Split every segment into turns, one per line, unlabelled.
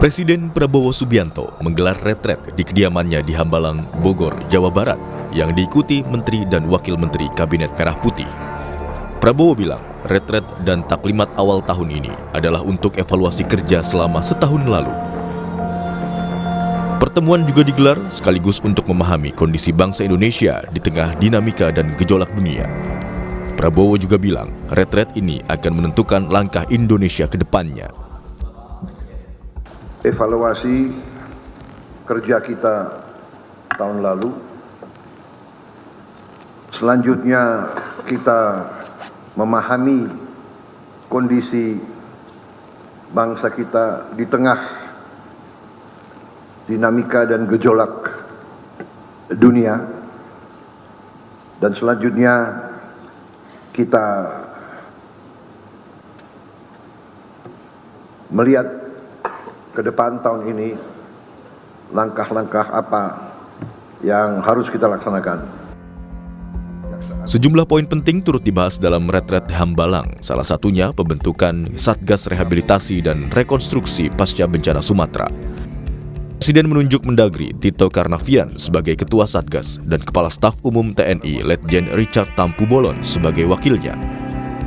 Presiden Prabowo Subianto menggelar retret di kediamannya di Hambalang, Bogor, Jawa Barat yang diikuti Menteri dan Wakil Menteri Kabinet Merah Putih. Prabowo bilang retret dan taklimat awal tahun ini adalah untuk evaluasi kerja selama setahun lalu. Pertemuan juga digelar sekaligus untuk memahami kondisi bangsa Indonesia di tengah dinamika dan gejolak dunia. Prabowo juga bilang retret ini akan menentukan langkah Indonesia ke depannya.
Evaluasi kerja kita tahun lalu. Selanjutnya kita memahami kondisi bangsa kita di tengah dinamika dan gejolak dunia. Dan selanjutnya kita melihat ke depan tahun ini, langkah-langkah apa yang harus kita laksanakan.
Sejumlah poin penting turut dibahas dalam retret Hambalang, salah satunya pembentukan Satgas Rehabilitasi dan Rekonstruksi Pasca Bencana Sumatera. Presiden menunjuk Mendagri Tito Karnavian sebagai Ketua Satgas dan Kepala Staf Umum TNI Letjen Richard Tampu Bolon sebagai wakilnya.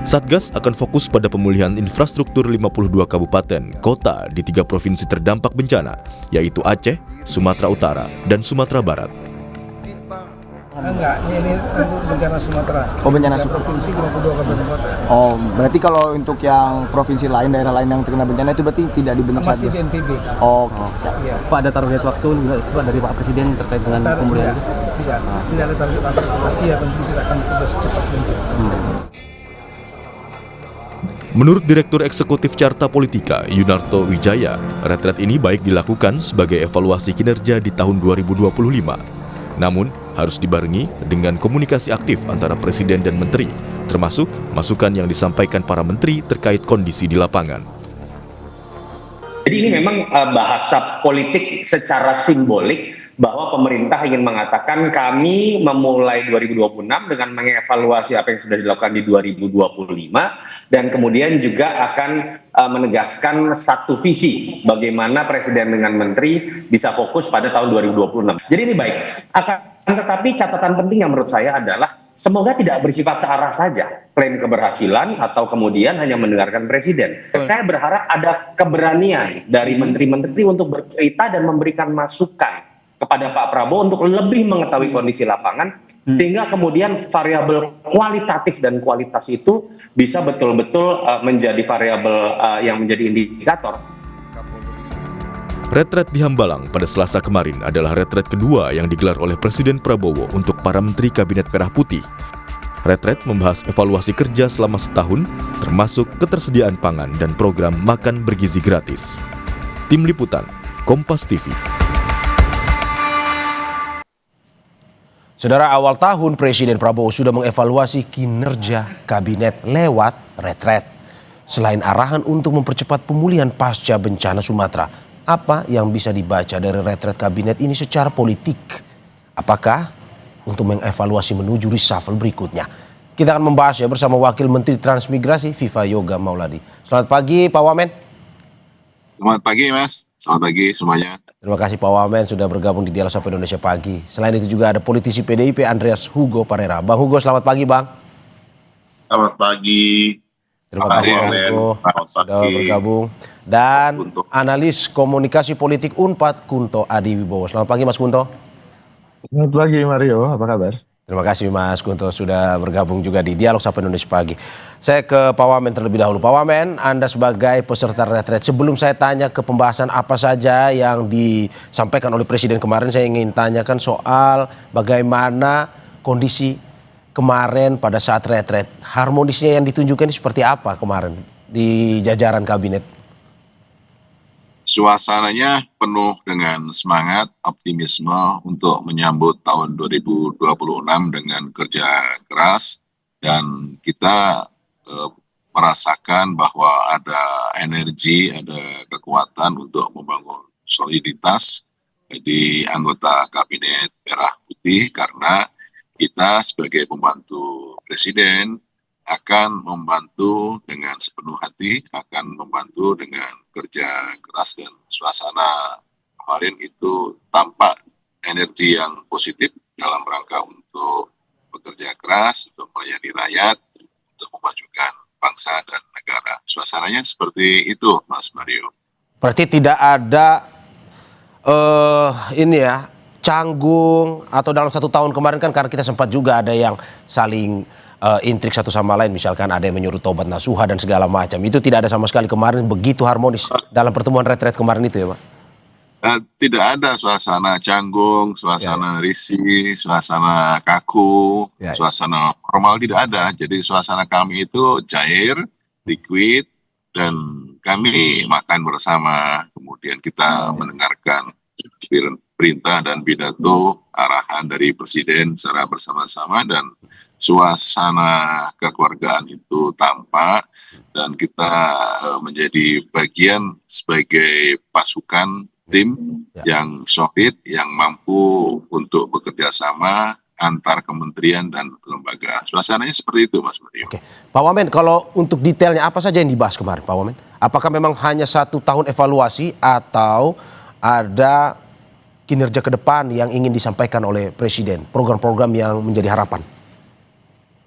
Satgas akan fokus pada pemulihan infrastruktur 52 kabupaten, kota di 3 provinsi terdampak bencana, yaitu Aceh, Sumatera Utara, dan Sumatera Barat.
Enggak, ini untuk bencana Sumatera.
Oh, bencana
provinsi 52 kabupaten kota.
Oh, berarti kalau untuk yang provinsi lain, daerah lain yang terkena bencana itu berarti tidak dibentuk
Masih
Satgas?
BNPB.
Oh, oke.
Iya.
Pak, ada target waktu dari Pak Presiden terkait dengan pemulihan?
Tidak ada target waktu, tapi ya tentu kita akan bekerja secepat mungkin.
Menurut Direktur Eksekutif Carta Politika, Yunarto Wijaya, retret ini baik dilakukan sebagai evaluasi kinerja di tahun 2025. Namun, harus dibarengi dengan komunikasi aktif antara Presiden dan Menteri, termasuk masukan yang disampaikan para Menteri terkait kondisi di lapangan.
Jadi ini memang bahasa politik secara simbolik bahwa pemerintah ingin mengatakan kami memulai 2026 dengan mengevaluasi apa yang sudah dilakukan di 2025 dan kemudian juga akan menegaskan satu visi bagaimana Presiden dengan Menteri bisa fokus pada tahun 2026. Jadi ini baik. Tetapi catatan penting yang menurut saya adalah semoga tidak bersifat searah saja klaim keberhasilan atau kemudian hanya mendengarkan Presiden. Saya berharap ada keberanian dari menteri-menteri untuk bercerita dan memberikan masukan kepada Pak Prabowo untuk lebih mengetahui kondisi lapangan, sehingga kemudian variabel kualitatif dan kualitas itu bisa betul-betul menjadi variabel yang menjadi indikator.
Retret di Hambalang pada Selasa kemarin adalah retret kedua yang digelar oleh Presiden Prabowo untuk para Menteri Kabinet Merah Putih. Retret membahas evaluasi kerja selama setahun, termasuk ketersediaan pangan dan program makan bergizi gratis. Tim Liputan, Kompas TV.
Saudara, awal tahun Presiden Prabowo sudah mengevaluasi kinerja kabinet lewat retret. Selain arahan untuk mempercepat pemulihan pasca bencana Sumatera, apa yang bisa dibaca dari retret kabinet ini secara politik? Apakah untuk mengevaluasi menuju reshuffle berikutnya? Kita akan membahasnya bersama Wakil Menteri Transmigrasi Viva Yoga Mauladi. Selamat pagi Pak Wamen.
Selamat pagi Mas. Selamat pagi semuanya.
Terima kasih Pak Wamen sudah bergabung di Dialog Sapa Indonesia Pagi. Selain itu juga ada politisi PDIP Andreas Hugo Parera. Bang Hugo, selamat pagi Bang.
Selamat pagi.
Terima kasih Bang Hugo sudah bergabung. Dan analis komunikasi politik UNPAD Kunto Adi Wibowo. Selamat pagi Mas Kunto.
Selamat pagi Mario, apa kabar?
Terima kasih Mas Kunto sudah bergabung juga di Dialog Sapa Indonesia Pagi. Saya ke Pak Wamen terlebih dahulu. Pak Wamen, Anda sebagai peserta retret, sebelum saya tanya ke pembahasan apa saja yang disampaikan oleh Presiden kemarin, saya ingin tanyakan soal bagaimana kondisi kemarin pada saat retret. Harmonisnya yang ditunjukkan ini seperti apa kemarin di jajaran kabinet?
Suasananya penuh dengan semangat, optimisme untuk menyambut tahun 2026 dengan kerja keras, dan kita merasakan bahwa ada energi, ada kekuatan untuk membangun soliditas di anggota Kabinet Merah Putih, karena kita sebagai pembantu Presiden akan membantu dengan sepenuh hati, akan membantu tentu dengan kerja keras dan suasana kemarin itu tampak energi yang positif dalam rangka untuk bekerja keras, untuk melayani rakyat, untuk memajukan bangsa dan negara. Suasananya seperti itu, Mas Mario.
Berarti tidak ada ini ya, canggung atau dalam 1 tahun kemarin kan karena kita sempat juga ada yang saling intrik satu sama lain, misalkan ada yang menyuruh tobat nasuha dan segala macam. Itu tidak ada sama sekali kemarin, begitu harmonis dalam pertemuan retret kemarin itu ya Pak?
Tidak ada suasana canggung, suasana risih, suasana kaku, suasana formal, tidak ada. Jadi suasana kami itu cair, liquid, dan kami makan bersama. Kemudian kita mendengarkan perintah dan pidato arahan dari Presiden secara bersama-sama, dan suasana kekeluargaan itu tampak, dan kita menjadi bagian sebagai pasukan tim yang solid, yang mampu untuk bekerja sama antar kementerian dan lembaga. Suasananya seperti itu, Mas Mario.
Oke. Pak Wamen, kalau untuk detailnya apa saja yang dibahas kemarin, Pak Wamen? Apakah memang hanya 1 tahun evaluasi atau ada kinerja ke depan yang ingin disampaikan oleh Presiden, program-program yang menjadi harapan?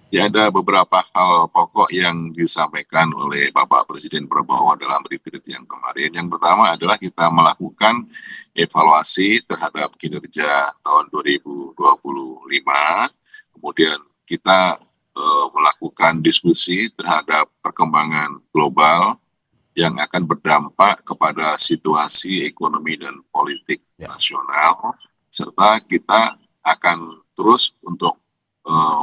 Ya, ada beberapa hal pokok yang disampaikan oleh Bapak Presiden Prabowo dalam retreat yang kemarin. Yang pertama adalah kita melakukan evaluasi terhadap kinerja tahun 2025. Kemudian kita melakukan diskusi terhadap perkembangan global yang akan berdampak kepada situasi ekonomi dan politik nasional. Serta kita akan terus untuk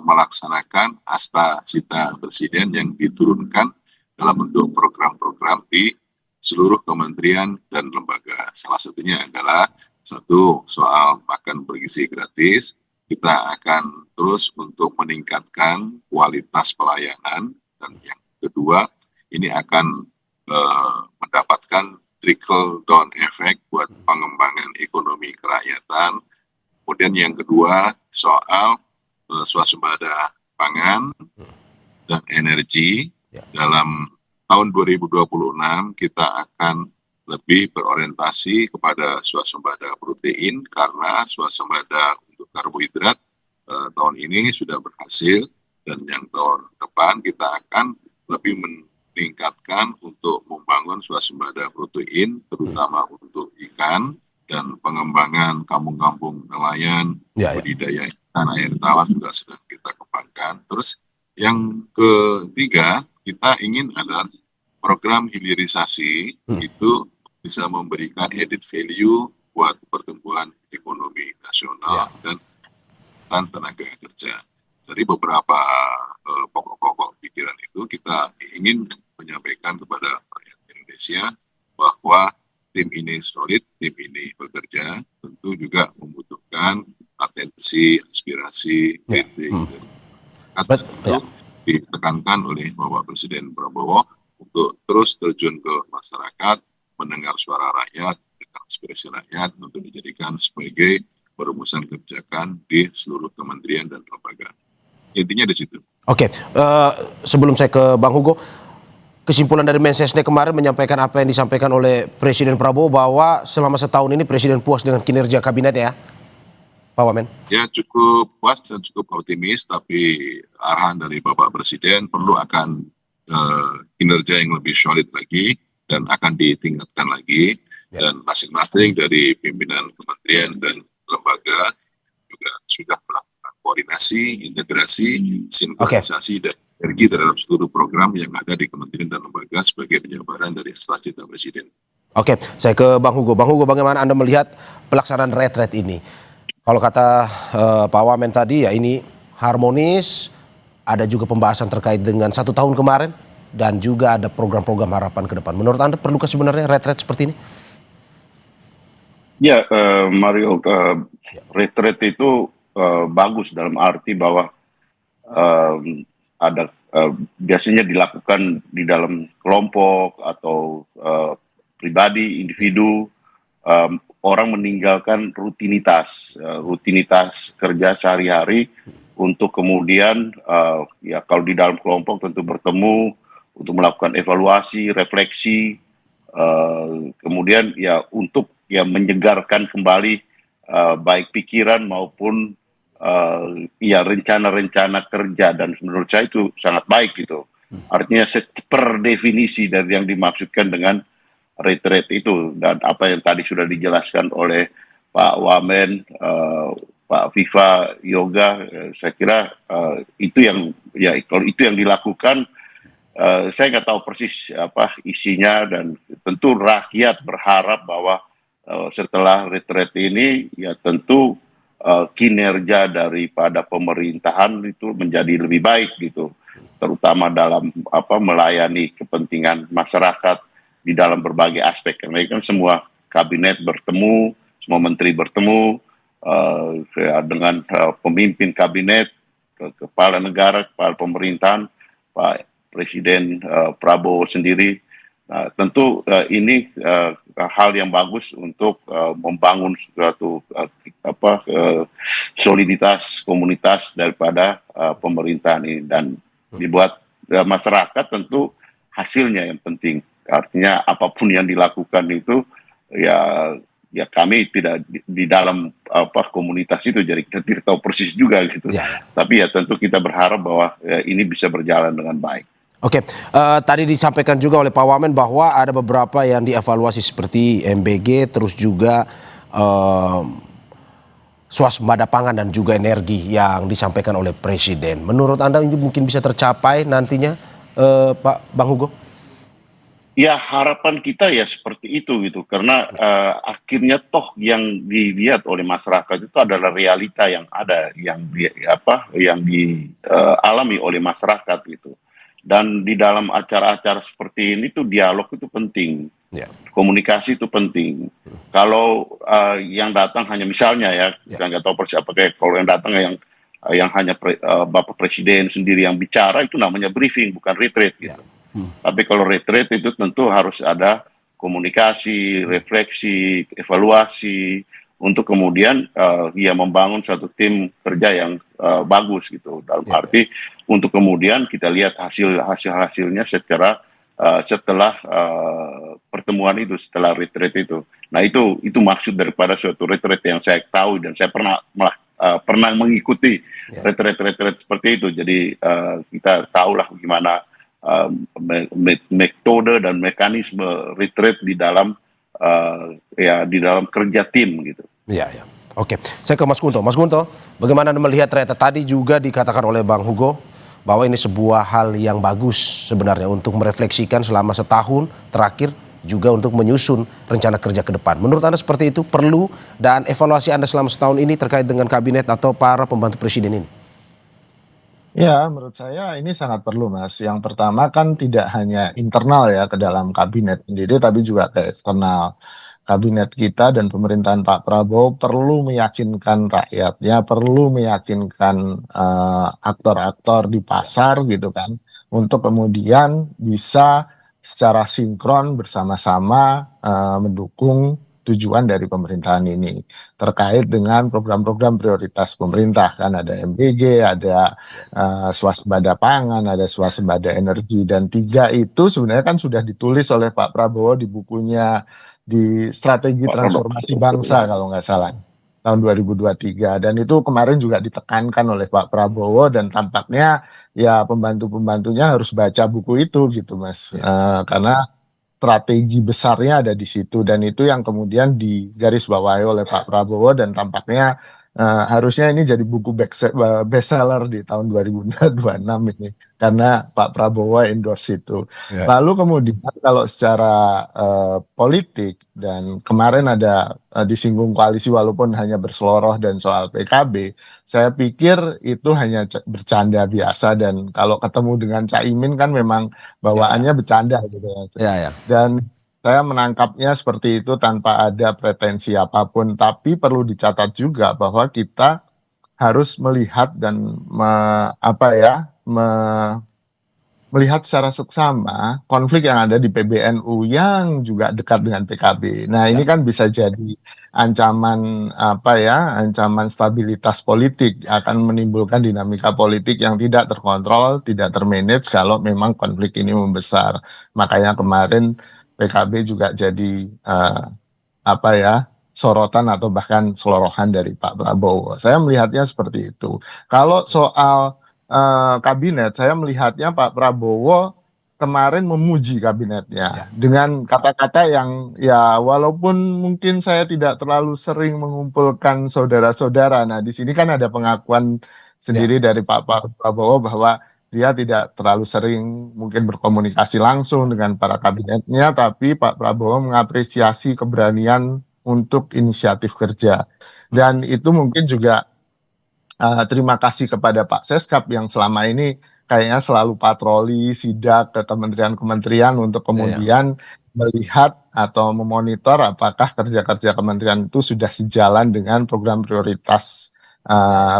melaksanakan asta cita Presiden yang diturunkan dalam bentuk program-program di seluruh kementerian dan lembaga. Salah satunya adalah satu, soal makan bergizi gratis. Kita akan terus untuk meningkatkan kualitas pelayanan, dan yang kedua ini akan mendapatkan trickle down effect buat pengembangan ekonomi kerakyatan. Kemudian yang kedua soal swasembada pangan dan energi. Dalam tahun 2026 kita akan lebih berorientasi kepada swasembada protein, karena swasembada untuk karbohidrat tahun ini sudah berhasil, dan yang tahun depan kita akan lebih meningkatkan untuk membangun swasembada protein, terutama untuk ikan, dan pengembangan kampung-kampung nelayan, budidaya ikan air tawar juga sedang kita kembangkan. Terus yang ketiga, kita ingin ada program hilirisasi, itu bisa memberikan added value buat pertumbuhan ekonomi nasional dan tenaga kerja. Dari beberapa pokok-pokok pikiran itu, kita ingin menyampaikan kepada rakyat Indonesia bahwa tim ini solid, tim ini bekerja, tentu juga membutuhkan atensi, aspirasi, kritik, dan itu ditekankan oleh Bapak Presiden Prabowo untuk terus terjun ke masyarakat, mendengar suara rakyat, mendengar aspirasi rakyat, untuk dijadikan sebagai perumusan kebijakan di seluruh kementerian dan lembaga. Intinya di situ.
Oke, sebelum saya ke Bang Hugo, kesimpulan dari Mensesnek kemarin menyampaikan apa yang disampaikan oleh Presiden Prabowo, bahwa selama setahun ini Presiden puas dengan kinerja kabinet ya, Pak Wamen?
Ya, cukup puas dan cukup optimis, tapi arahan dari Bapak Presiden perlu akan kinerja yang lebih solid lagi dan akan ditingkatkan lagi, dan masing-masing dari pimpinan kementerian dan lembaga juga sudah melakukan koordinasi, integrasi, sinkronisasi, dan energi terhadap seluruh program yang ada di kementerian dan lembaga sebagai penjabaran dari cita-cita Presiden.
Oke, saya ke Bang Hugo. Bang Hugo, bagaimana Anda melihat pelaksanaan retret ini? Kalau kata Pak Wamen tadi, ya ini harmonis, ada juga pembahasan terkait dengan 1 tahun kemarin, dan juga ada program-program harapan ke depan. Menurut Anda perlukah sebenarnya retret seperti ini?
Ya, Mario, retret itu bagus dalam arti bahwa ada biasanya dilakukan di dalam kelompok atau pribadi, individu, orang meninggalkan rutinitas kerja sehari-hari untuk kemudian ya kalau di dalam kelompok tentu bertemu untuk melakukan evaluasi, refleksi, kemudian ya untuk ya menyegarkan kembali baik pikiran maupun ya rencana-rencana kerja, dan menurut saya itu sangat baik gitu. Artinya per definisi dari yang dimaksudkan dengan retreat itu, dan apa yang tadi sudah dijelaskan oleh Pak Wamen, Pak Viva Yoga, saya kira itu yang ya kalau itu yang dilakukan, saya nggak tahu persis apa isinya, dan tentu rakyat berharap bahwa setelah retreat ini ya tentu kinerja daripada pemerintahan itu menjadi lebih baik gitu, terutama dalam apa melayani kepentingan masyarakat di dalam berbagai aspek. Karena kan semua kabinet bertemu, semua menteri bertemu dengan pemimpin kabinet, kepala negara, kepala pemerintahan, Pak Presiden Prabowo sendiri. Nah, tentu ini hal yang bagus untuk membangun suatu soliditas komunitas daripada pemerintahan ini, dan dibuat masyarakat tentu hasilnya yang penting. Artinya apapun yang dilakukan itu ya kami tidak di dalam komunitas itu, jadi kita tidak tahu persis juga gitu. Tapi ya tentu kita berharap bahwa ini bisa berjalan dengan baik.
Oke, tadi disampaikan juga oleh Pak Wamen bahwa ada beberapa yang dievaluasi seperti MBG, terus juga swasembada pangan dan juga energi yang disampaikan oleh Presiden. Menurut Anda ini mungkin bisa tercapai nantinya, Pak Bang Hugo?
Ya harapan kita ya seperti itu gitu, karena akhirnya toh yang dilihat oleh masyarakat itu adalah realita yang ada, yang dialami oleh masyarakat gitu. Dan di dalam acara-acara seperti ini tuh dialog itu penting, komunikasi itu penting. Kalau yang datang hanya misalnya saya nggak tahu persis apakah kalau yang datang yang hanya Bapak Presiden sendiri yang bicara, itu namanya briefing bukan retreat gitu. Tapi kalau retreat itu tentu harus ada komunikasi, refleksi, evaluasi untuk kemudian membangun satu tim kerja yang bagus gitu. Dalam arti untuk kemudian kita lihat hasilnya setelah pertemuan itu, setelah retreat itu. Nah itu maksud daripada suatu retreat yang saya tahu, dan saya pernah mengikuti retreat seperti itu. Jadi kita tahulah gimana metode dan mekanisme retreat di dalam kerja tim gitu.
Iya. Oke, saya ke Mas Gunto. Mas Gunto, bagaimana Anda melihat retreat tadi juga dikatakan oleh Bang Hugo bahwa ini sebuah hal yang bagus sebenarnya untuk merefleksikan selama setahun terakhir, juga untuk menyusun rencana kerja ke depan. Menurut Anda seperti itu perlu, dan evaluasi Anda selama setahun ini terkait dengan kabinet atau para pembantu presiden ini?
Ya, menurut saya ini sangat perlu, Mas. Yang pertama kan tidak hanya internal ya ke dalam kabinet sendiri, tapi juga ke eksternal. Kabinet kita dan pemerintahan Pak Prabowo perlu meyakinkan rakyatnya, perlu meyakinkan aktor-aktor di pasar gitu kan, untuk kemudian bisa secara sinkron bersama-sama mendukung tujuan dari pemerintahan ini terkait dengan program-program prioritas pemerintah. Kan ada MBG, ada swasembada pangan, ada swasembada energi, dan 3 itu sebenarnya kan sudah ditulis oleh Pak Prabowo di bukunya di Strategi Transformasi Bangsa kalau nggak salah tahun 2023, dan itu kemarin juga ditekankan oleh Pak Prabowo, dan tampaknya ya pembantu-pembantunya harus baca buku itu gitu, Mas. Karena strategi besarnya ada di situ, dan itu yang kemudian digarisbawahi oleh Pak Prabowo, dan tampaknya harusnya ini jadi buku bestseller di tahun 2026 ini, karena Pak Prabowo endorse itu. Lalu kemudian kalau secara politik, dan kemarin ada disinggung koalisi walaupun hanya berseloroh dan soal PKB, saya pikir itu hanya bercanda biasa, dan kalau ketemu dengan Caimin kan memang bawaannya bercanda gitu ya. Dan saya menangkapnya seperti itu tanpa ada pretensi apapun, tapi perlu dicatat juga bahwa kita harus melihat dan melihat secara seksama konflik yang ada di PBNU yang juga dekat dengan PKB. Nah, ini kan bisa jadi ancaman ancaman stabilitas politik, akan menimbulkan dinamika politik yang tidak terkontrol, tidak termanage kalau memang konflik ini membesar. Makanya kemarin PKB juga jadi apa ya, sorotan atau bahkan selorohan dari Pak Prabowo. Saya melihatnya seperti itu. Kalau soal kabinet, saya melihatnya Pak Prabowo kemarin memuji kabinetnya dengan kata-kata yang ya walaupun mungkin saya tidak terlalu sering mengumpulkan saudara-saudara. Nah, di sini kan ada pengakuan sendiri dari Pak Prabowo bahwa dia tidak terlalu sering mungkin berkomunikasi langsung dengan para kabinetnya, tapi Pak Prabowo mengapresiasi keberanian untuk inisiatif kerja. Dan itu mungkin juga terima kasih kepada Pak Seskap yang selama ini kayaknya selalu patroli, sidak ke kementerian-kementerian untuk kemudian melihat atau memonitor apakah kerja-kerja kementerian itu sudah sejalan dengan program prioritas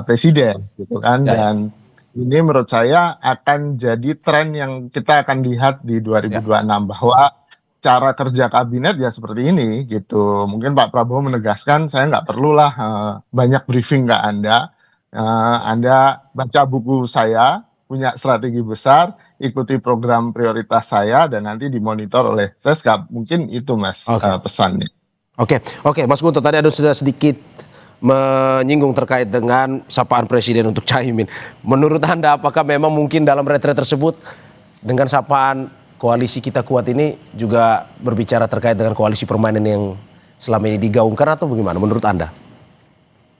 presiden, gitu kan. Dan ini menurut saya akan jadi tren yang kita akan lihat di 2026 bahwa cara kerja kabinet ya seperti ini gitu. Mungkin Pak Prabowo menegaskan saya nggak perlulah banyak briefing ke Anda. Anda baca buku saya, punya strategi besar, ikuti program prioritas saya dan nanti dimonitor oleh Seskap. Mungkin itu Mas pesannya.
Oke, Mas Guntur, tadi ada sudah sedikit menyinggung terkait dengan sapaan Presiden untuk Caimin. Menurut Anda apakah memang mungkin dalam retret tersebut dengan sapaan koalisi kita kuat ini juga berbicara terkait dengan koalisi permanen yang selama ini digaungkan atau bagaimana menurut Anda?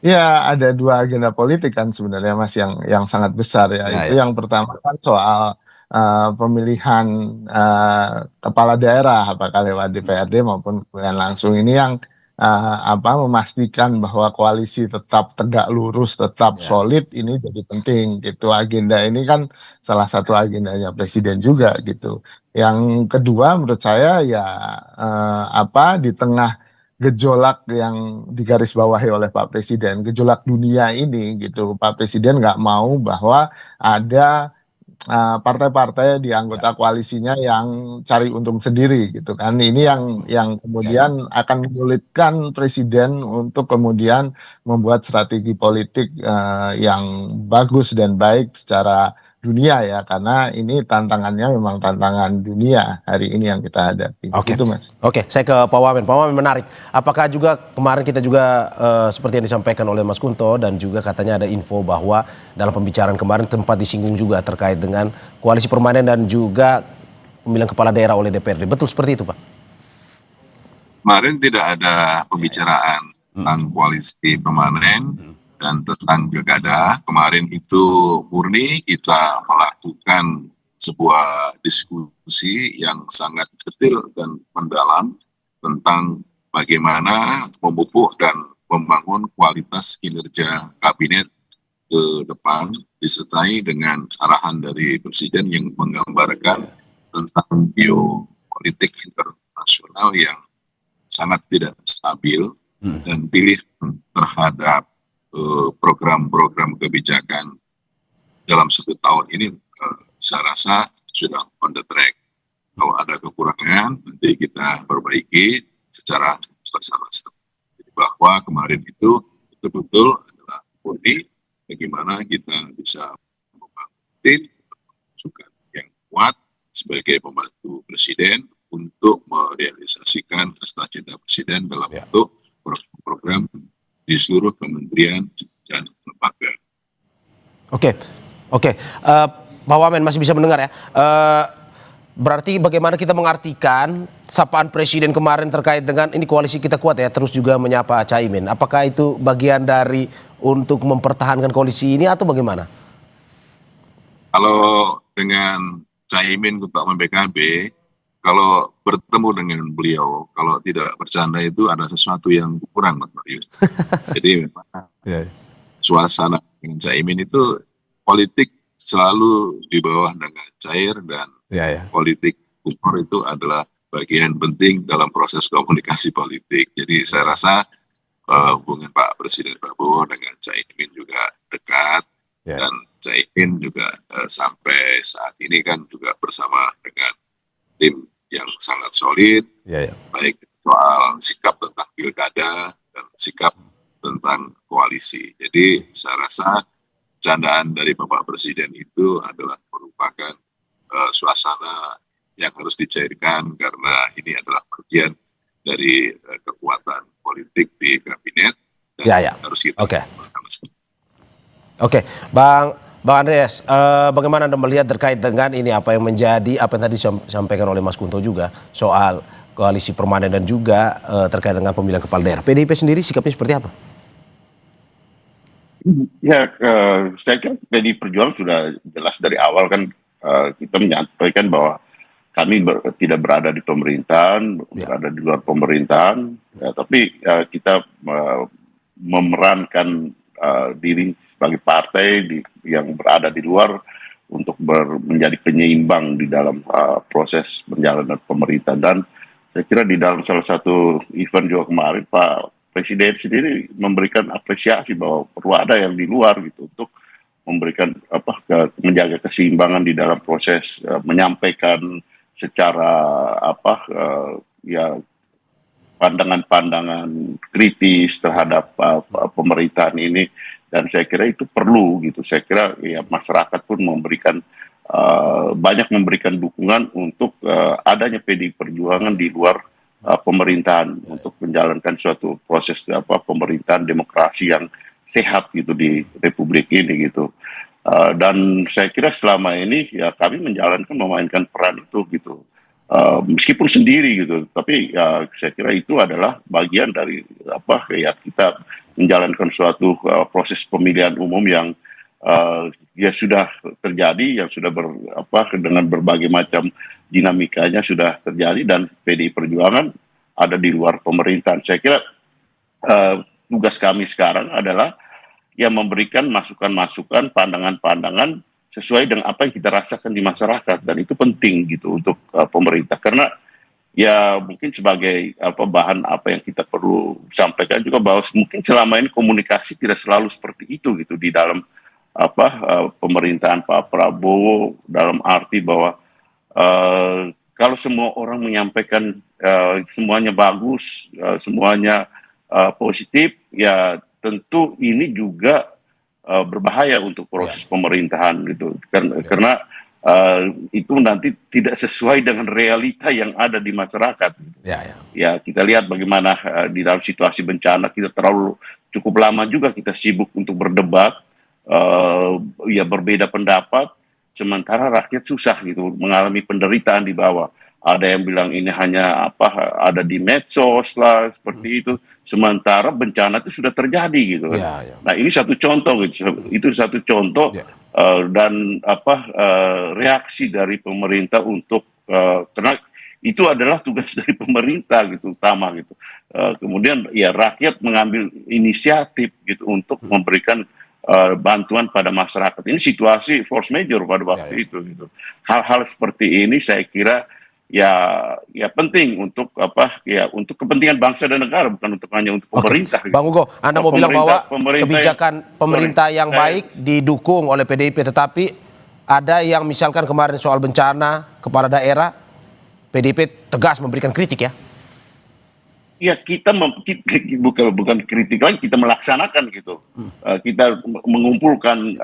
Ya, ada dua agenda politik kan sebenarnya Mas yang sangat besar ya. Itu yang pertama kan soal pemilihan kepala daerah apakah lewat DPRD maupun pemilihan langsung ini yang memastikan bahwa koalisi tetap tegak lurus, tetap solid ini jadi penting gitu. Agenda ini kan salah satu agendanya Presiden juga gitu. Yang kedua menurut saya ya di tengah gejolak yang digarisbawahi oleh Pak Presiden, gejolak dunia ini gitu, Pak Presiden nggak mau bahwa ada partai-partai di anggota koalisinya yang cari untung sendiri gitu kan. Ini yang kemudian akan menyulitkan Presiden untuk kemudian membuat strategi politik yang bagus dan baik secara dunia ya, karena ini tantangannya memang tantangan dunia hari ini yang kita hadapi. Gitu, Mas.
Oke, saya ke Pak Wamen. Pak Wamen, menarik. Apakah juga kemarin kita juga seperti yang disampaikan oleh Mas Kunto dan juga katanya ada info bahwa dalam pembicaraan kemarin tempat disinggung juga terkait dengan koalisi permanen dan juga pemilihan kepala daerah oleh DPRD. Betul seperti itu, Pak?
Kemarin tidak ada pembicaraan tentang koalisi permanen dan tentang pilkada. Kemarin itu murni kita melakukan sebuah diskusi yang sangat detail dan mendalam tentang bagaimana memupuk dan membangun kualitas kinerja kabinet ke depan, disertai dengan arahan dari Presiden yang menggambarkan tentang geopolitik internasional yang sangat tidak stabil dan pilihan terhadap program-program kebijakan dalam 1 tahun ini saya rasa sudah on the track. Kalau ada kekurangan nanti kita perbaiki secara bersama-sama. Jadi bahwa kemarin itu betul-betul adalah murni bagaimana kita bisa membangun tim masukan yang kuat sebagai pembantu Presiden untuk merealisasikan cita-cita Presiden dalam bentuk program di seluruh kementerian dan lembaga.
Oke. Pak Wamen masih bisa mendengar ya. Berarti bagaimana kita mengartikan sapaan Presiden kemarin terkait dengan ini koalisi kita kuat ya, terus juga menyapa Caimin. Apakah itu bagian dari untuk mempertahankan koalisi ini atau bagaimana?
Kalau dengan Caimin Ketua Umum PKB, kalau bertemu dengan beliau, kalau tidak bercanda itu ada sesuatu yang kurang, Mas Mario. Jadi memang suasana dengan Caimin itu politik selalu di bawah dengan cair dan politik humor itu adalah bagian penting dalam proses komunikasi politik. Jadi saya rasa hubungan Pak Presiden Prabowo dengan Caimin juga dekat dan Caimin juga sampai saat ini kan juga bersama dengan tim yang sangat solid, baik soal sikap tentang pilkada dan sikap tentang koalisi. Jadi saya rasa candaan dari Bapak Presiden itu adalah merupakan suasana yang harus dicairkan karena ini adalah bagian dari kekuatan politik di kabinet dan harus kita bersama-sama.
Oke, Bang Andreas, bagaimana Anda melihat terkait dengan ini apa yang menjadi apa yang tadi disampaikan oleh Mas Kunto juga soal koalisi permanen dan juga terkait dengan pemilihan kepala daerah. PDIP sendiri sikapnya seperti apa?
Ya, saya kira PDI Perjuangan sudah jelas dari awal kan, kita menyampaikan bahwa kami tidak berada di pemerintahan, berada di luar pemerintahan, ya, tapi kita memerankan diri sebagai partai yang berada di luar untuk menjadi penyeimbang di dalam proses penjalanan pemerintahan. Dan saya kira di dalam salah satu event juga kemarin Pak Presiden sendiri memberikan apresiasi bahwa perlu ada yang di luar gitu untuk memberikan menjaga keseimbangan di dalam proses menyampaikan secara ya pandangan-pandangan kritis terhadap pemerintahan ini, dan saya kira itu perlu gitu. Saya kira ya masyarakat pun memberikan banyak memberikan dukungan untuk adanya PDI Perjuangan di luar pemerintahan untuk menjalankan suatu proses pemerintahan demokrasi yang sehat gitu di Republik ini gitu. Dan saya kira selama ini ya kami memainkan peran itu gitu, meskipun sendiri gitu, tapi ya saya kira itu adalah bagian dari ya kita menjalankan suatu proses pemilihan umum yang ya sudah terjadi, yang sudah dengan berbagai macam dinamikanya sudah terjadi, dan PDI Perjuangan ada di luar pemerintahan. Saya kira tugas kami sekarang adalah yang memberikan masukan-masukan, pandangan-pandangan sesuai dengan apa yang kita rasakan di masyarakat, dan itu penting gitu untuk pemerintah, karena ya mungkin sebagai bahan apa yang kita perlu sampaikan juga bahwa mungkin selama ini komunikasi tidak selalu seperti itu gitu di dalam pemerintahan Pak Prabowo, dalam arti bahwa kalau semua orang menyampaikan semuanya bagus, semuanya positif, ya tentu ini juga berbahaya untuk proses pemerintahan gitu, karena itu nanti tidak sesuai dengan realita yang ada di masyarakat. Ya kita lihat bagaimana di dalam situasi bencana kita cukup lama juga kita sibuk untuk berdebat, ya berbeda pendapat, sementara rakyat susah gitu, mengalami penderitaan di bawah. Ada yang bilang ini hanya ada di medsos lah seperti itu, sementara bencana itu sudah terjadi gitu. Nah ini satu contoh gitu, itu satu contoh dan reaksi dari pemerintah untuk karena itu adalah tugas dari pemerintah gitu utama gitu. Kemudian ya rakyat mengambil inisiatif gitu untuk memberikan bantuan pada masyarakat. Ini situasi force majeure pada waktu itu gitu. Hal-hal seperti ini saya kira ya penting untuk untuk kepentingan bangsa dan negara, bukan untuk hanya untuk pemerintah. Gitu.
Bang Hugo, Anda mau bilang bahwa kebijakan pemerintah yang baik didukung oleh PDIP, tetapi ada yang misalkan kemarin soal bencana kepala daerah, PDIP tegas memberikan kritik ya?
Ya kita bukan kritik lagi, kita melaksanakan gitu. Kita mengumpulkan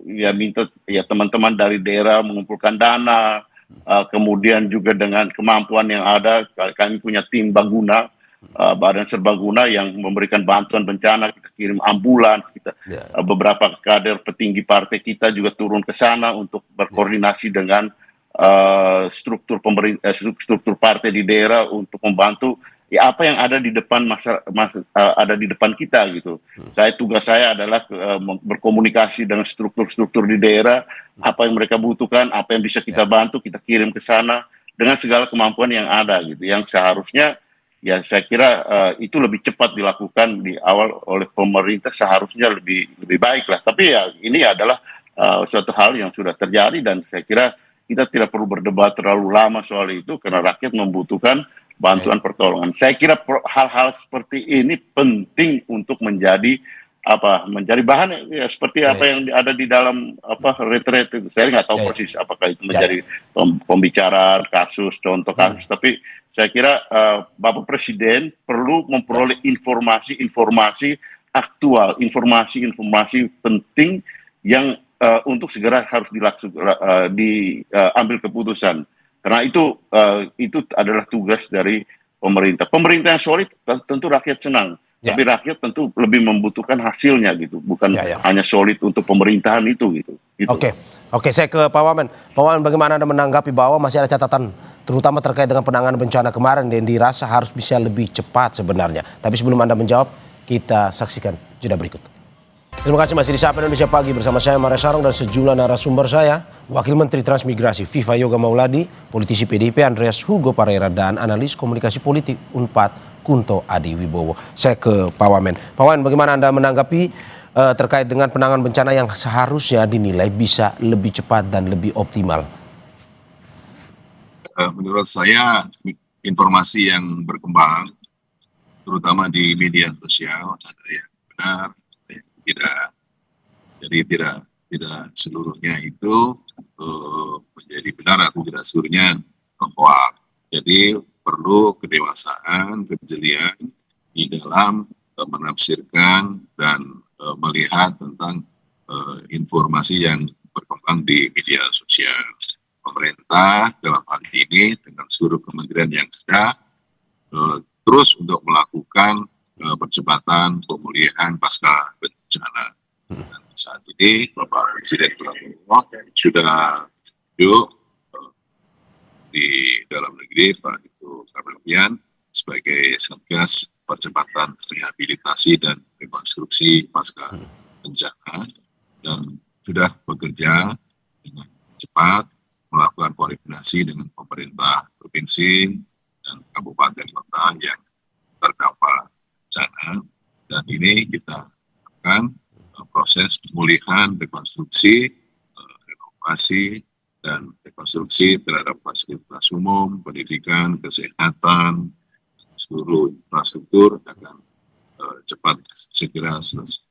ya minta ya teman-teman dari daerah mengumpulkan dana. Kemudian juga dengan kemampuan yang ada, kami punya tim Baguna, Badan Serbaguna yang memberikan bantuan bencana, kita kirim ambulans, beberapa kader petinggi partai kita juga turun ke sana untuk berkoordinasi dengan struktur partai di daerah untuk membantu ya apa yang ada di depan ada di depan kita gitu. Tugas saya adalah berkomunikasi dengan struktur-struktur di daerah, apa yang mereka butuhkan, apa yang bisa kita bantu, kita kirim ke sana dengan segala kemampuan yang ada gitu. Yang seharusnya ya saya kira itu lebih cepat dilakukan di awal oleh pemerintah, seharusnya lebih baik lah. Tapi ya ini adalah suatu hal yang sudah terjadi, dan saya kira kita tidak perlu berdebat terlalu lama soal itu karena rakyat membutuhkan bantuan pertolongan. Saya kira hal-hal seperti ini penting untuk menjadi bahan ya, seperti apa yang ada di dalam retret itu. Saya nggak tahu persis apakah itu menjadi pembicaraan kasus, contoh kasus, tapi saya kira Bapak Presiden perlu memperoleh informasi aktual, informasi penting yang untuk segera harus diambil keputusan. Karena itu adalah tugas dari pemerintah. Pemerintah yang solid tentu rakyat senang, tapi rakyat tentu lebih membutuhkan hasilnya gitu, bukan hanya solid untuk pemerintahan itu gitu.
Oke, saya ke Pak Wamen. Pak Wamen, bagaimana Anda menanggapi bahwa masih ada catatan terutama terkait dengan penanganan bencana kemarin dan dirasa harus bisa lebih cepat sebenarnya. Tapi sebelum Anda menjawab, kita saksikan jeda berikut. Terima kasih masih di Sapa Indonesia Pagi bersama saya Maria Sarong dan sejumlah narasumber saya, Wakil Menteri Transmigrasi Viva Yoga Mauladi, politisi PDIP Andreas Hugo Pareira dan analis komunikasi politik Unpad Kunto Adi Wibowo. Saya ke Pak Wamen. Pak Wamen, bagaimana Anda menanggapi terkait dengan penanganan bencana yang seharusnya dinilai bisa lebih cepat dan lebih optimal?
Menurut saya informasi yang berkembang, terutama di media sosial, ada yang benar, ada yang tidak. Jadi tidak seluruhnya itu menjadi benar atau tidak seluruhnya hoax. Jadi perlu kedewasaan, kejelian di dalam menafsirkan dan melihat tentang informasi yang berkembang di media sosial. Pemerintah dalam hal ini dengan seluruh kementerian yang ada terus untuk melakukan percepatan pemulihan pasca bencana. Dan saat ini Bapak Presiden Prabowo sudah duduk di dalam negeri Pak Tito Karnavian sebagai Satgas Percepatan Rehabilitasi dan Rekonstruksi pasca bencana dan sudah bekerja dengan cepat melakukan koordinasi dengan pemerintah provinsi dan kabupaten kota yang terdampak bencana, dan ini kita akan proses pemulihan, rekonstruksi, renovasi dan rekonstruksi terhadap fasilitas umum, pendidikan, kesehatan, seluruh infrastruktur akan cepat segera selesai.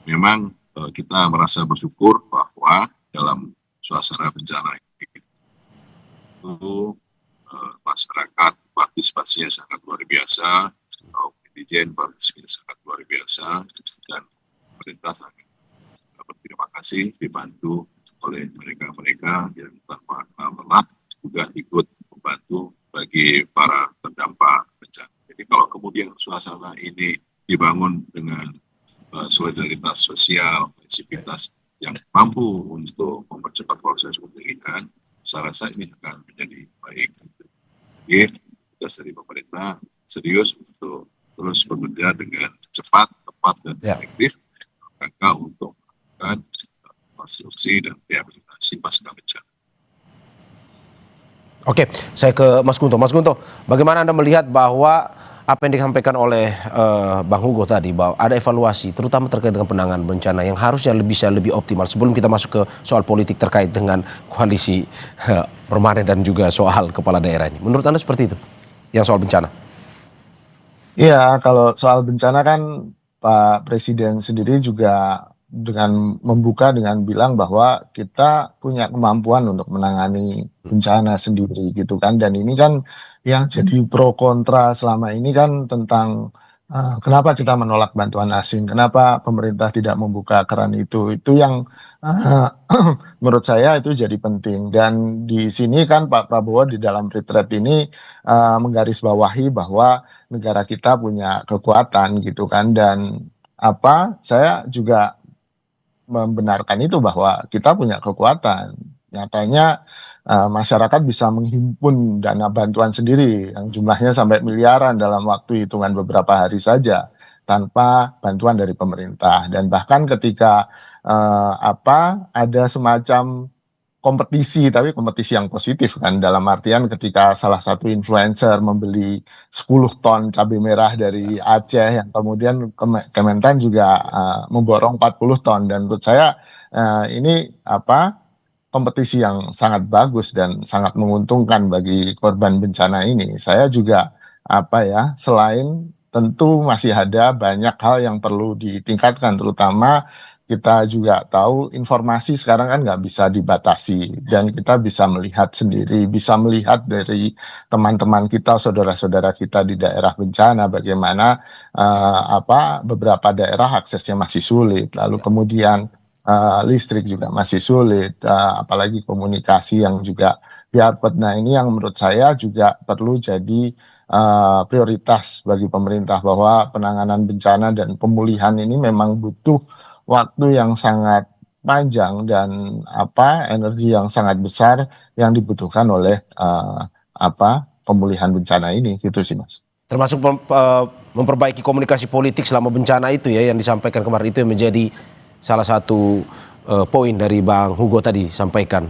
Memang kita merasa bersyukur bahwa dalam suasana bencana ini itu masyarakat partisipasinya sangat luar biasa, netizen partisipasinya sangat luar biasa, dan pemerintah sangat berterima kasih dibantu oleh mereka-mereka yang tanpa lelah juga ikut membantu bagi para terdampak bencana. Jadi kalau kemudian suasana ini dibangun dengan solidaritas sosial, sensibilitas yang mampu untuk mempercepat proses pemulihan, saya rasa ini akan menjadi baik. Jadi tugas dari pemerintah serius untuk terus bekerja dengan cepat, tepat, dan efektif rangka untuk melakukan konstruksi dan rehabilitasi pasca bencana.
Oke, saya ke Mas Kunto. Mas Kunto, bagaimana Anda melihat bahwa apa yang disampaikan oleh Bang Hugo tadi, bahwa ada evaluasi terutama terkait dengan penanganan bencana yang harusnya bisa lebih optimal sebelum kita masuk ke soal politik terkait dengan koalisi permanen dan juga soal kepala daerah ini. Menurut Anda seperti itu, yang soal bencana?
Iya, kalau soal bencana kan Pak Presiden sendiri juga dengan membuka dengan bilang bahwa kita punya kemampuan untuk menangani bencana sendiri gitu kan, dan ini kan yang jadi pro kontra selama ini kan tentang kenapa kita menolak bantuan asing, kenapa pemerintah tidak membuka keran itu yang menurut saya itu jadi penting. Dan di sini kan Pak Prabowo di dalam retreat ini menggarisbawahi bahwa negara kita punya kekuatan gitu kan, dan saya juga membenarkan itu bahwa kita punya kekuatan. Nyatanya masyarakat bisa menghimpun dana bantuan sendiri yang jumlahnya sampai miliaran dalam waktu hitungan beberapa hari saja tanpa bantuan dari pemerintah. Dan bahkan ketika ada semacam kompetisi, tapi kompetisi yang positif kan, dalam artian ketika salah satu influencer membeli 10 ton cabai merah dari Aceh yang kemudian Kementan juga memborong 40 ton, dan menurut saya ini kompetisi yang sangat bagus dan sangat menguntungkan bagi korban bencana ini. Saya juga selain tentu masih ada banyak hal yang perlu ditingkatkan, terutama kita juga tahu informasi sekarang kan nggak bisa dibatasi, dan kita bisa melihat sendiri, bisa melihat dari teman-teman kita, saudara-saudara kita di daerah bencana bagaimana beberapa daerah aksesnya masih sulit, lalu kemudian listrik juga masih sulit, apalagi komunikasi yang juga Biarpet. Nah, ini yang menurut saya juga perlu jadi prioritas bagi pemerintah, bahwa penanganan bencana dan pemulihan ini memang butuh waktu yang sangat panjang dan energi yang sangat besar yang dibutuhkan oleh pemulihan bencana ini, gitu sih Mas.
Termasuk memperbaiki komunikasi politik selama bencana itu ya, yang disampaikan kemarin, itu yang menjadi salah satu poin dari Bang Hugo tadi sampaikan.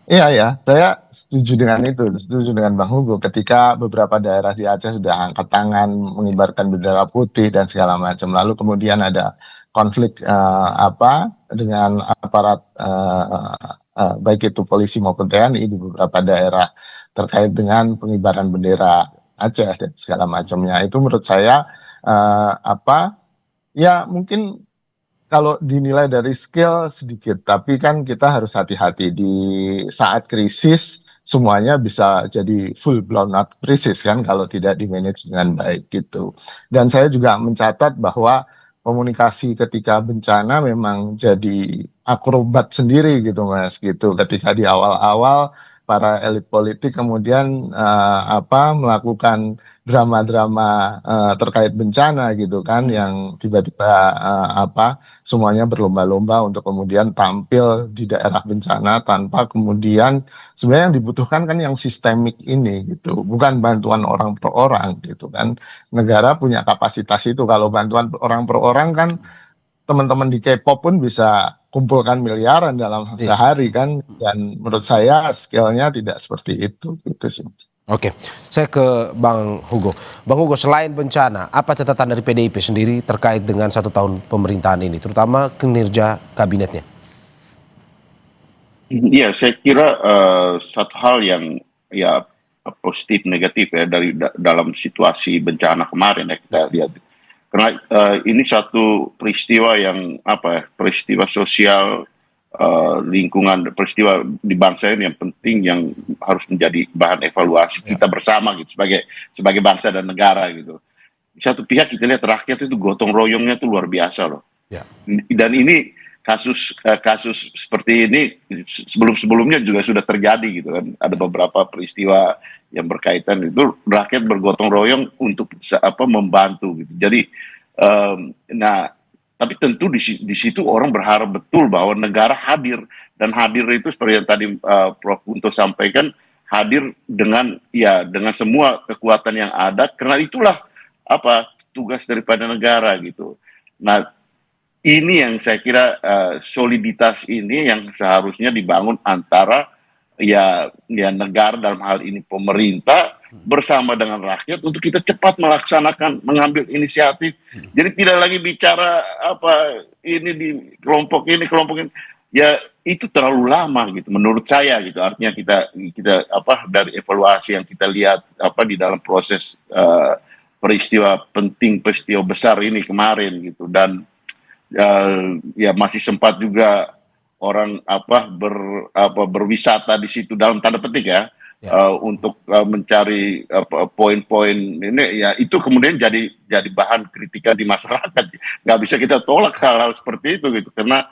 Iya ya, saya setuju dengan itu, setuju dengan Bang Hugo. Ketika beberapa daerah di Aceh sudah angkat tangan, mengibarkan bendera putih dan segala macam, lalu kemudian ada konflik dengan aparat baik itu polisi maupun TNI di beberapa daerah terkait dengan pengibaran bendera Aceh dan segala macamnya. Itu menurut saya ya mungkin kalau dinilai dari skill sedikit, tapi kan kita harus hati-hati di saat krisis, semuanya bisa jadi full blown out krisis kan kalau tidak di manage dengan baik gitu. Dan saya juga mencatat bahwa komunikasi ketika bencana memang jadi akrobat sendiri gitu Mas gitu. Ketika di awal-awal para elit politik kemudian melakukan drama-drama terkait bencana gitu kan, yang tiba-tiba semuanya berlomba-lomba untuk kemudian tampil di daerah bencana tanpa kemudian sebenarnya yang dibutuhkan kan yang sistemik ini gitu, bukan bantuan orang per orang gitu kan. Negara punya kapasitas itu. Kalau bantuan orang per orang kan teman-teman di K-pop pun bisa kumpulkan miliaran dalam sehari kan, dan menurut saya skillnya tidak seperti itu gitu sih.
Oke, saya ke Bang Hugo. Bang Hugo, selain bencana, apa catatan dari PDIP sendiri terkait dengan 1 tahun pemerintahan ini, terutama kinerja kabinetnya?
Iya, saya kira satu hal yang ya positif negatif ya dalam situasi bencana kemarin ya kita lihat. Karena ini satu peristiwa yang peristiwa sosial, lingkungan, peristiwa di bangsa ini yang penting, yang harus menjadi bahan evaluasi kita bersama gitu sebagai bangsa dan negara gitu. Di satu pihak kita lihat rakyat itu gotong royongnya itu luar biasa loh. Ya. Dan ini kasus seperti ini sebelum-sebelumnya juga sudah terjadi gitu kan. Ada beberapa peristiwa yang berkaitan itu rakyat bergotong royong untuk membantu gitu. Jadi tapi tentu di situ orang berharap betul bahwa negara hadir, dan hadir itu seperti yang tadi Prof Kunto sampaikan, hadir dengan semua kekuatan yang ada, karena itulah tugas daripada negara gitu. Nah, ini yang saya kira soliditas ini yang seharusnya dibangun antara negara, dalam hal ini pemerintah, bersama dengan rakyat untuk kita cepat mengambil inisiatif. Jadi tidak lagi bicara ini di kelompok ini, ya itu terlalu lama gitu menurut saya gitu. Artinya kita dari evaluasi yang kita lihat di dalam proses peristiwa besar ini kemarin gitu, dan ya masih sempat juga orang berwisata di situ dalam tanda petik ya. Untuk mencari poin-poin ini, ya itu kemudian jadi bahan kritikan di masyarakat. Nggak bisa kita tolak hal-hal seperti itu gitu, karena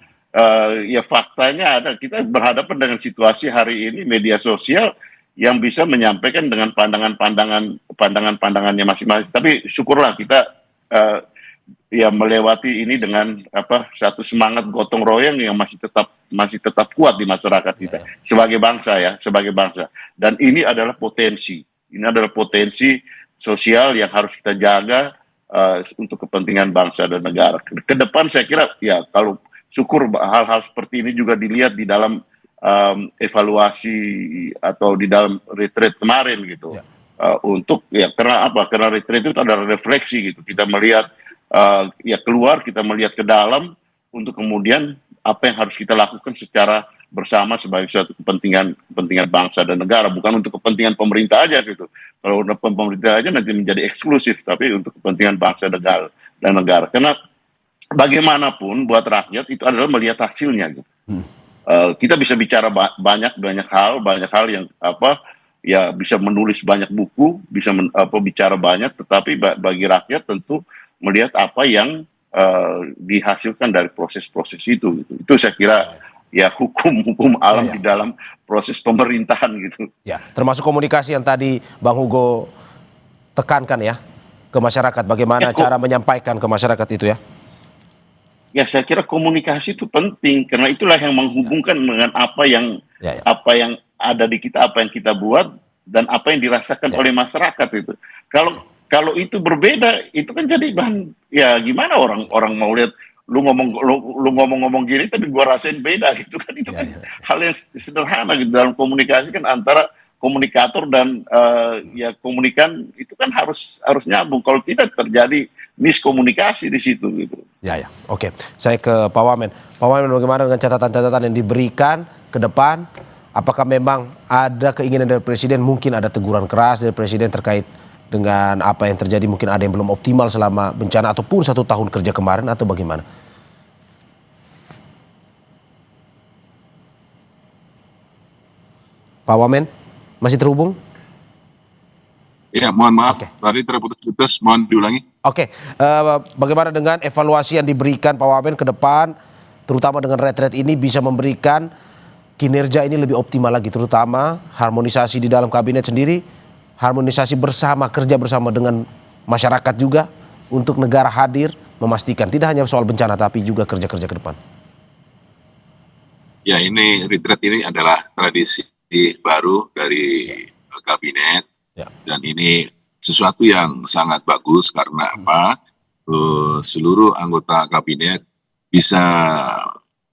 ya faktanya ada, kita berhadapan dengan situasi hari ini media sosial yang bisa menyampaikan dengan pandangannya masing-masing. Tapi syukurlah kita melewati ini dengan satu semangat gotong royong yang masih tetap kuat di masyarakat kita sebagai bangsa. Dan ini adalah potensi sosial yang harus kita jaga untuk kepentingan bangsa dan negara. Ke depan saya kira ya, kalau syukur hal-hal seperti ini juga dilihat di dalam evaluasi atau di dalam retreat kemarin gitu. Untuk karena retreat itu adalah refleksi gitu, kita melihat keluar, kita melihat ke dalam untuk kemudian apa yang harus kita lakukan secara bersama sebagai suatu kepentingan bangsa dan negara, bukan untuk kepentingan pemerintah aja gitu. Kalau untuk pemerintah aja nanti menjadi eksklusif, tapi untuk kepentingan bangsa dan negara. Karena bagaimanapun buat rakyat itu adalah melihat hasilnya gitu. Kita bisa bicara banyak hal yang bisa menulis banyak buku, bisa bicara banyak, tetapi bagi rakyat tentu melihat apa yang dihasilkan dari proses-proses itu gitu. Itu saya kira ya hukum alam
Ya, ya.
di dalam proses pemerintahan gitu.
Ya, termasuk komunikasi yang tadi Bang Hugo tekankan ya ke masyarakat, bagaimana cara menyampaikan ke masyarakat itu ya.
Ya, saya kira komunikasi itu penting karena itulah yang menghubungkan dengan apa yang
Ya, ya.
ada di kita, apa yang kita buat dan apa yang dirasakan oleh masyarakat itu. Kalau itu berbeda, itu kan jadi bahan, ya gimana orang mau lihat lu ngomong-ngomong gini tapi gua rasain beda gitu kan, itu kan hal yang sederhana gitu dalam komunikasi kan, antara komunikator dan ya komunikan itu kan harus nyambung. Kalau tidak terjadi miskomunikasi di situ gitu.
Ya, ya. Oke. Saya ke Pak Wamen. Pak Wamen, bagaimana dengan catatan-catatan yang diberikan ke depan? Apakah memang ada keinginan dari Presiden, mungkin ada teguran keras dari Presiden terkait dengan apa yang terjadi, mungkin ada yang belum optimal selama bencana ataupun 1 tahun kerja kemarin, atau bagaimana? Pak Wamen, masih terhubung?
Ya, mohon maaf, tadi terputus-putus, mohon diulangi.
Oke, bagaimana dengan evaluasi yang diberikan Pak Wamen ke depan, terutama dengan retret ini bisa memberikan kinerja ini lebih optimal lagi, terutama harmonisasi di dalam kabinet sendiri, harmonisasi bersama, kerja bersama dengan masyarakat juga untuk negara hadir, memastikan tidak hanya soal bencana tapi juga kerja-kerja ke depan.
Ya, ini retret ini adalah tradisi baru dari kabinet.
Ya.
Dan ini sesuatu yang sangat bagus karena apa? Seluruh anggota kabinet bisa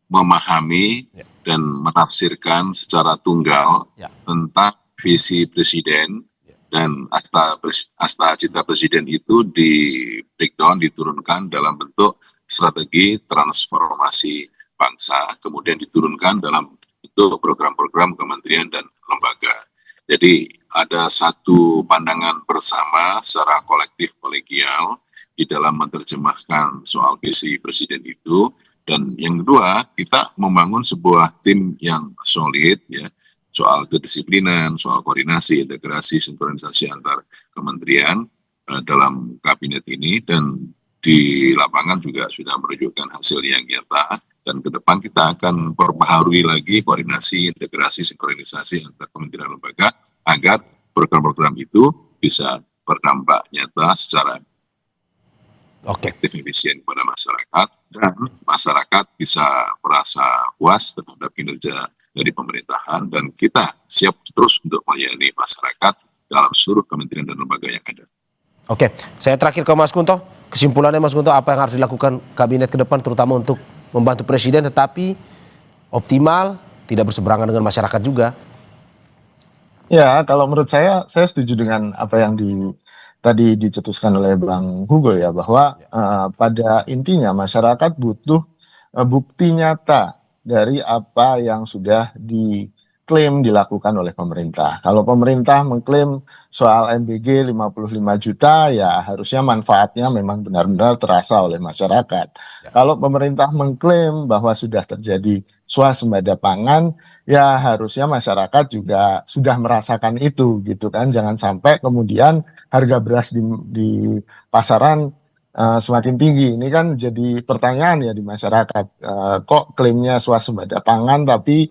memahami dan menafsirkan secara tunggal tentang visi presiden, dan asta cita presiden itu di breakdown, diturunkan dalam bentuk strategi transformasi bangsa, kemudian diturunkan dalam bentuk program-program kementerian dan lembaga. Jadi ada satu pandangan bersama secara kolektif kolegial di dalam menerjemahkan soal visi presiden itu. Dan yang kedua, kita membangun sebuah tim yang solid ya, soal kedisiplinan, soal koordinasi, integrasi, sinkronisasi antar kementerian dalam kabinet ini, dan di lapangan juga sudah menunjukkan hasil yang nyata. Dan ke depan kita akan perbaharui lagi koordinasi, integrasi, sinkronisasi antar kementerian lembaga agar program-program itu bisa berdampak nyata secara efektif, efisien kepada masyarakat, dan masyarakat bisa merasa puas terhadap kinerja dari pemerintahan, dan kita siap terus untuk melayani masyarakat dalam seluruh kementerian dan lembaga yang ada.
Oke, saya terakhir ke Mas Kunto. Kesimpulannya Mas Kunto, apa yang harus dilakukan kabinet ke depan terutama untuk membantu presiden tetapi optimal, tidak berseberangan dengan masyarakat juga?
Ya, kalau menurut saya setuju dengan apa yang tadi dicetuskan oleh Bang Hugo ya, bahwa pada intinya masyarakat butuh bukti nyata dari apa yang sudah diklaim dilakukan oleh pemerintah. Kalau pemerintah mengklaim soal MBG 55 juta, ya harusnya manfaatnya memang benar-benar terasa oleh masyarakat. Kalau pemerintah mengklaim bahwa sudah terjadi swasembada pangan, ya harusnya masyarakat juga sudah merasakan itu gitu kan. Jangan sampai kemudian harga beras di pasaran semakin tinggi. Ini kan jadi pertanyaan ya di masyarakat. Kok klaimnya swasembada pangan tapi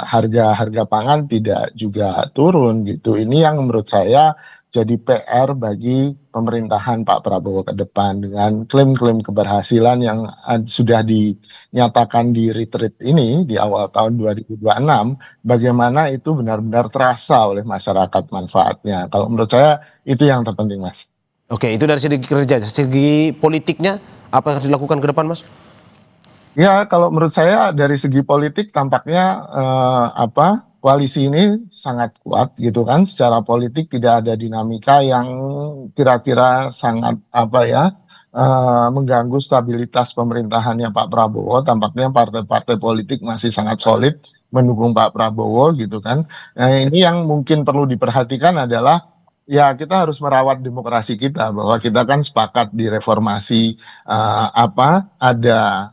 harga pangan tidak juga turun gitu. Ini yang menurut saya jadi PR bagi pemerintahan Pak Prabowo ke depan, dengan klaim-klaim keberhasilan yang sudah dinyatakan di retreat ini di awal tahun 2026, bagaimana itu benar-benar terasa oleh masyarakat manfaatnya. Kalau menurut saya itu yang terpenting, Mas.
Oke, itu dari segi kerja, segi politiknya apa yang harus dilakukan ke depan, Mas?
Ya, kalau menurut saya dari segi politik tampaknya koalisi ini sangat kuat gitu kan. Secara politik tidak ada dinamika yang kira-kira sangat mengganggu stabilitas pemerintahannya Pak Prabowo. Tampaknya partai-partai politik masih sangat solid mendukung Pak Prabowo gitu kan. Nah, ini yang mungkin perlu diperhatikan adalah ya kita harus merawat demokrasi kita, bahwa kita kan sepakat di reformasi ada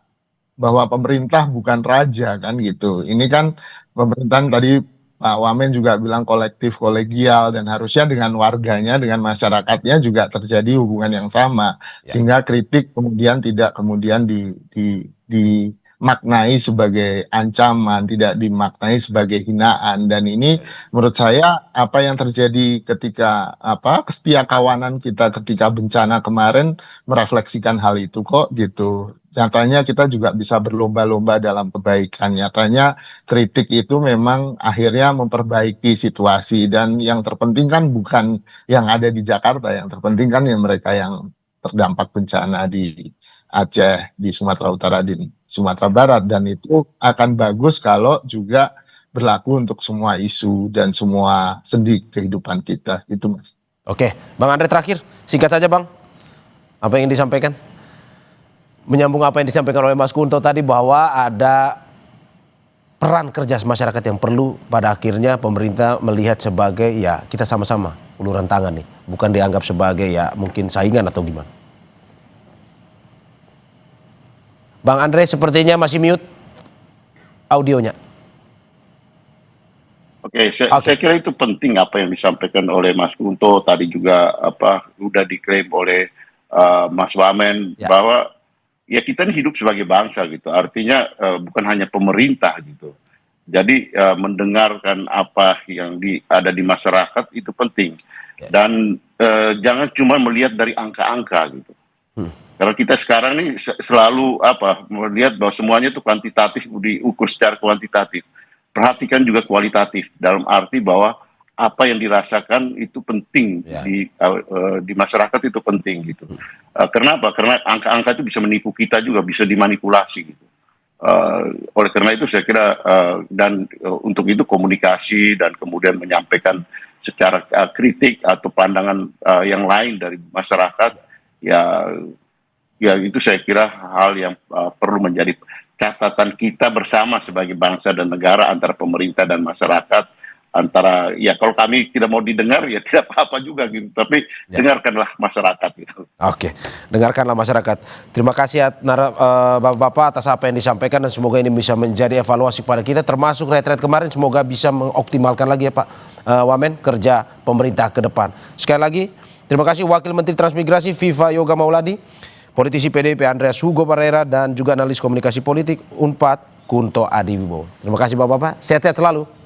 bahwa pemerintah bukan raja kan gitu. Ini kan pemerintahan tadi Pak Wamen juga bilang kolektif kolegial, dan harusnya dengan warganya, dengan masyarakatnya juga terjadi hubungan yang sama, sehingga kritik kemudian tidak kemudian dimaknai sebagai ancaman, tidak dimaknai sebagai hinaan. Dan ini menurut saya apa yang terjadi ketika kesetiakawanan kita ketika bencana kemarin merefleksikan hal itu kok gitu. Nyatanya kita juga bisa berlomba-lomba dalam kebaikan. Nyatanya kritik itu memang akhirnya memperbaiki situasi, dan yang terpenting kan bukan yang ada di Jakarta, yang terpenting kan yang mereka yang terdampak bencana di Aceh, di Sumatera Utara, di Sumatera Barat, dan itu akan bagus kalau juga berlaku untuk semua isu dan semua sendi kehidupan kita. Itu Mas.
Oke, Bang Andre terakhir, singkat saja Bang, apa yang disampaikan? Menyambung apa yang disampaikan oleh Mas Kunto tadi bahwa ada peran kerja masyarakat yang perlu pada akhirnya pemerintah melihat sebagai ya kita sama-sama uluran tangan nih, bukan dianggap sebagai ya mungkin saingan atau gimana. Bang Andre sepertinya masih mute audionya.
Oke, saya kira itu penting apa yang disampaikan oleh Mas Kunto tadi, juga udah diklaim oleh Mas Wamen bahwa ya kita ini hidup sebagai bangsa gitu, artinya bukan hanya pemerintah gitu. Jadi mendengarkan apa yang ada di masyarakat itu penting, dan jangan cuma melihat dari angka-angka gitu. Karena kita sekarang ini selalu melihat bahwa semuanya itu kuantitatif, diukur secara kuantitatif. Perhatikan juga kualitatif, dalam arti bahwa apa yang dirasakan itu penting di masyarakat, itu penting gitu. Kenapa? Karena angka-angka itu bisa menipu kita juga, bisa dimanipulasi gitu. Oleh karena itu saya kira dan untuk itu komunikasi dan kemudian menyampaikan secara kritik atau pandangan yang lain dari masyarakat, ya itu saya kira hal yang perlu menjadi catatan kita bersama sebagai bangsa dan negara, antara pemerintah dan masyarakat. Antara ya kalau kami tidak mau didengar ya tidak apa-apa juga gitu, tapi dengarkanlah masyarakat gitu.
Oke, dengarkanlah masyarakat. Terima kasih Bapak-Bapak atas apa yang disampaikan, dan semoga ini bisa menjadi evaluasi pada kita, termasuk retret kemarin, semoga bisa mengoptimalkan lagi ya Pak Wamen kerja pemerintah ke depan. Sekali lagi terima kasih Wakil Menteri Transmigrasi Viva Yoga Mauladi, politisi PDIP Andreas Hugo Parera, dan juga analis komunikasi politik Unpad Kunto Adiwibowo. Terima kasih Bapak-Bapak, sehat-sehat selalu.